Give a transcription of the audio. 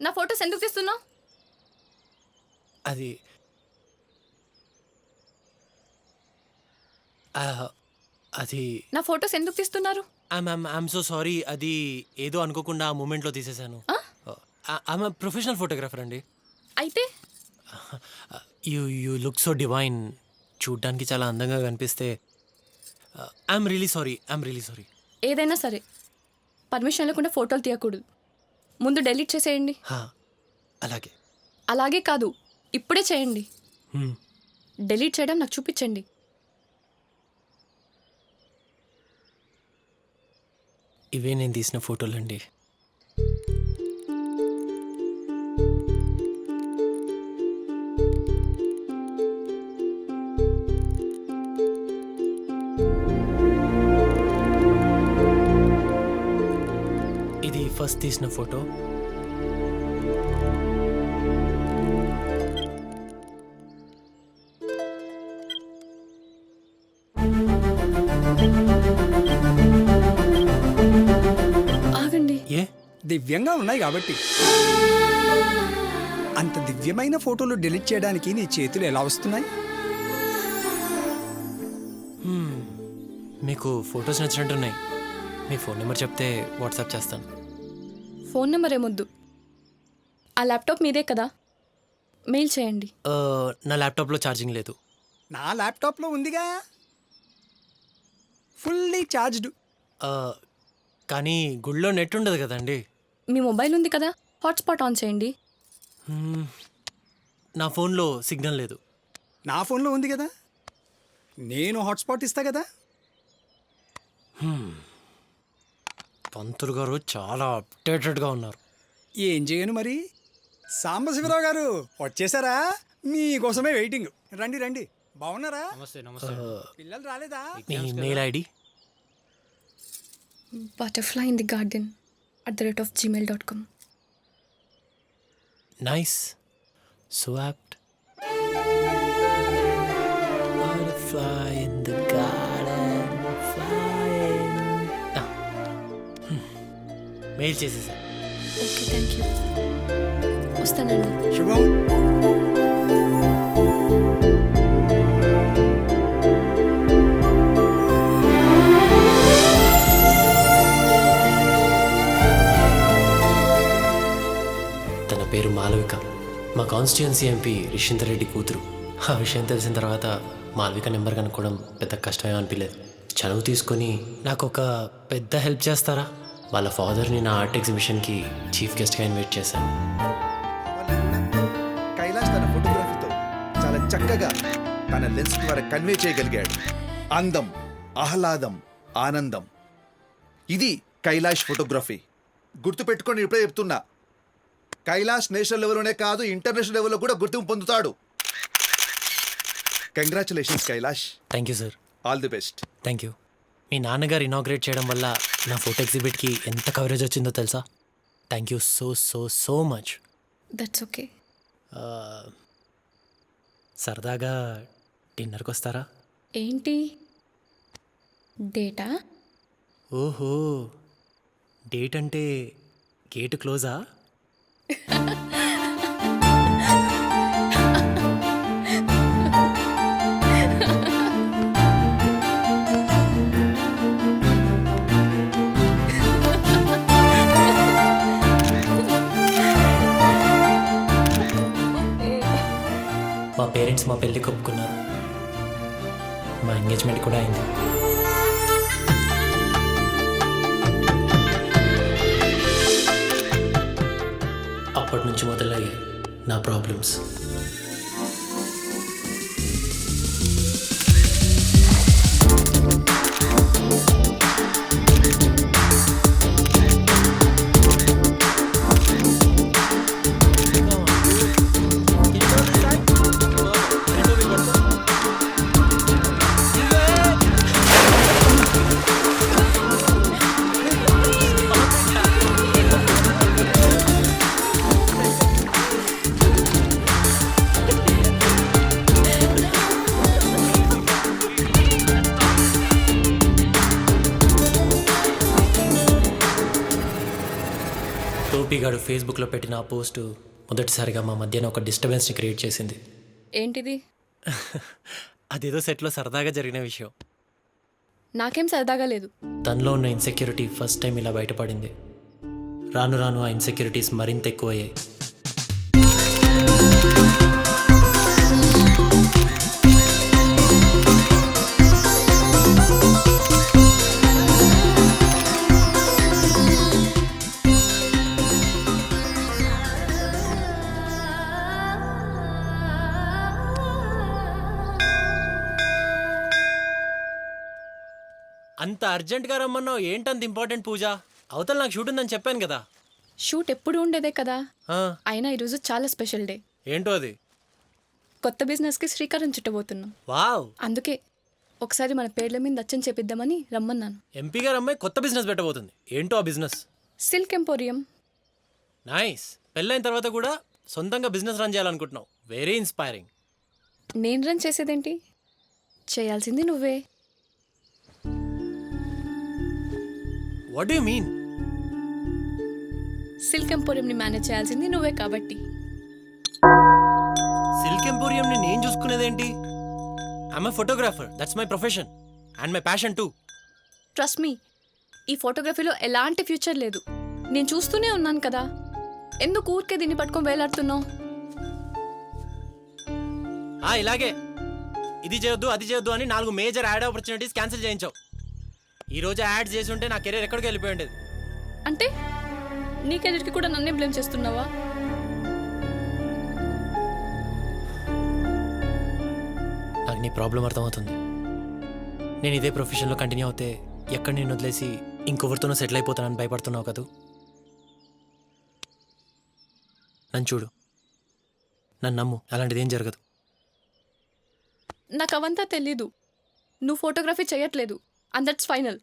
నా ఫొటోస్ ఎందుకు తీస్తున్నావు? అది అది నా ఫొటోస్ ఎందుకు తీస్తున్నారు? I'm so sorry. అది ఏదో అనుకోకుండా ఆ మూమెంట్లో తీసేశాను. ఐఎమ్ ప్రొఫెషనల్ ఫోటోగ్రాఫర్ అండి. అయితే యూ లుక్ సో డివైన్. చూడ్డానికి చాలా అందంగా కనిపిస్తే ఐఎమ్ రియలీ సారీ. ఏదైనా సరే పర్మిషన్ లేకుండా ఫోటోలు తీయకూడదు. ముందు డెలీట్ చేసేయండి. అలాగే. అలాగే కాదు, ఇప్పుడే చేయండి. డెలీట్ చేయడం నాకు చూపించండి. ఇవే నేను తీసిన ఫోటోలండి. ఇది ఫస్ట్ తీసిన ఫోటో. ఆగండి. ఏ దివ్యంగా ఉన్నాయి కాబట్టి. అంత దివ్యమైన ఫోటోలు డిలీట్ చేయడానికి నీ చేతులు ఎలా వస్తున్నాయి? మీకు ఫొటోస్ నచ్చినట్టున్నాయి. మీ ఫోన్ నెంబర్ చెప్తే వాట్సాప్ చేస్తాను. ఫోన్ నెంబర్ ఏమొద్దు. ఆ ల్యాప్టాప్ మీదే కదా, మెయిల్ చేయండి. నా ల్యాప్టాప్లో ఛార్జింగ్ లేదు. నా ల్యాప్టాప్లో ఉందిగా, ఫుల్లీ ఛార్జ్డ్. కానీ గుళ్ళో నెట్ ఉండదు కదండి. మీ మొబైల్ ఉంది కదా, హాట్స్పాట్ ఆన్ చేయండి. నా ఫోన్లో సిగ్నల్ లేదు. నా ఫోన్లో ఉంది కదా, నేను హాట్స్పాట్ ఇస్తా కదా. పంతులు గారు చాలా అప్డేటెడ్గా ఉన్నారు. ఏం చేయను మరి. సాంబశివరావు గారు వచ్చేసారా? మీకోసమే వెయిటింగ్. రండి రండి. బాగున్నారా? పిల్లలు రాలేదా? మీ mail ID butterflyinthegarden@gmail.com. Nice, so apt. Butterfly in the garden, flying. Mail చేసేసా. Okay, thank you. వస్తానండి. శుభం. తన పేరు మాలవిక. మా కాన్స్టిట్యుయెన్సీ ఎంపీ రిషిందర్ రెడ్డి కూతురు. ఆ విషయం తెలిసిన తర్వాత మాలవిక నెంబర్ కనుక్కోవడం పెద్ద కష్టమే అనిపించలేదు. చనువు తీసుకొని నాకు ఒక పెద్ద హెల్ప్ చేస్తారా? వాళ్ళ ఫాదర్ని నా ఆర్ట్ ఎగ్జిబిషన్కి చీఫ్ గెస్ట్గా ఇన్వైట్ చేశాను. కైలాష్ తన ఫోటోగ్రఫీతో చాలా చక్కగా తన లెన్స్ ద్వారా కన్వే చేయగలిగాడు. అందం, ఆహ్లాదం, ఆనందం. ఇది కైలాష్ ఫోటోగ్రఫీ. గుర్తుపెట్టుకొని ఇప్పుడే చెప్తున్నా, కైలాష్ నేషనల్ లెవెల్లోనే కాదు, ఇంటర్నేషనల్ లెవెల్లో కూడా గుర్తింపు పొందుతాడు. Congratulations Kailash. Thank you sir. All the best. Thank you. మీ నాన్నగారు ఇనాగ్రేట్ చేయడం వల్ల నా ఫోటో ఎగ్జిబిట్కి ఎంత కవరేజ్ వచ్చిందో తెలుసా? Thank you so so so much. That's okay. సరదాగా డిన్నర్కి వస్తారా? ఏంటి డేటా? ఓహో, డేట్ అంటే గేట్ క్లోజా? మా పేరెంట్స్ మా పెళ్ళికి ఒప్పుకున్నారు. మా ఎంగేజ్మెంట్ కూడా అయింది. అప్పటి నుంచి మొదలయ్యాయి నా ప్రాబ్లమ్స్. టోపీగాడు ఫేస్బుక్లో పెట్టిన ఆ పోస్టు మొదటిసారిగా మా మధ్యన ఒక డిస్టర్బెన్స్ని క్రియేట్ చేసింది. ఏంటిది? అదేదో సెట్లో సరదాగా జరిగిన విషయం. నాకేం సరదాగా లేదు. తనలో ఉన్న ఇన్సెక్యూరిటీ ఫస్ట్ టైం ఇలా బయటపడింది. రాను రాను ఆ ఇన్సెక్యూరిటీస్ మరింత ఎక్కువయ్యాయి. అంత అర్జెంట్గా రమ్మన్నావు ఏంటంత ఇంపార్టెంట్ పూజ? అవతల నాకు షూట్ ఉందని చెప్పాను కదా. షూట్ ఎప్పుడు ఉండేదే కదా. ఆ, అయినా ఈరోజు చాలా స్పెషల్ డే. ఏంటో అది? కొత్త బిజినెస్కి శ్రీకారం చుట్టబోతున్నాం. వావ్, అందుకే ఒకసారి మన పేర్ల మీద అచ్చం చేపిద్దామని రమ్మన్నాను. ఎంపీ గారు అమ్మాయి కొత్త బిజినెస్ పెట్టబోతుంది. ఏంటో ఆ బిజినెస్? Silk emporium. నైస్. పెళ్ళైన తర్వాత కూడా సొంతంగా బిజినెస్ రన్ చేయాలనుకుంటున్నావు. Very inspiring. నేను రన్ చేసేదేంటి? చేయాల్సింది నువ్వే. What you mean? సిల్క్ ఎంపోరియంని మేనేజ్ చేయాల్సింది నువ్వే కాబట్టి. సిల్క్ ఎంపోరియంని నేను చూసుకునేదేంటి? I'm a photographer. That's my profession and my passion too. Trust me, ఈ ఫోటోగ్రఫీలో ఎలాంటి ఫ్యూచర్ లేదు. నేను చూస్తూనే ఉన్నాను కదా. ఎందుకు ఊరికే దీన్ని పట్టుకొని వేలాడుతున్నావు? ఇలాగే ఇది చేయొద్దు అది చేయొద్దు అని 4 మేజర్ యాడ్ ఆపర్చునిటీస్ క్యాన్సిల్ చేయించావు. ఈ రోజు యాడ్ చేసి ఉంటే నా కెరీర్ ఎక్కడికి వెళ్ళిపోయి ఉండేది. అంటే నీ కెరీర్కి కూడా నన్నే బ్లేమ్ చేస్తున్నావా? నాకు నీ ప్రాబ్లం అర్థమవుతుంది. నేను ఇదే ప్రొఫెషన్లో కంటిన్యూ అవుతే ఎక్కడ నేను వదిలేసి ఇంకొకరితోనూ సెటిల్ అయిపోతానని భయపడుతున్నావు కదూ. నన్ను చూడు, నన్ను నమ్ము, అలాంటిది ఏం జరగదు. నాకు అవంతా తెలీదు. నువ్వు ఫోటోగ్రఫీ చేయట్లేదు, అండ్ దట్స్ ఫైనల్.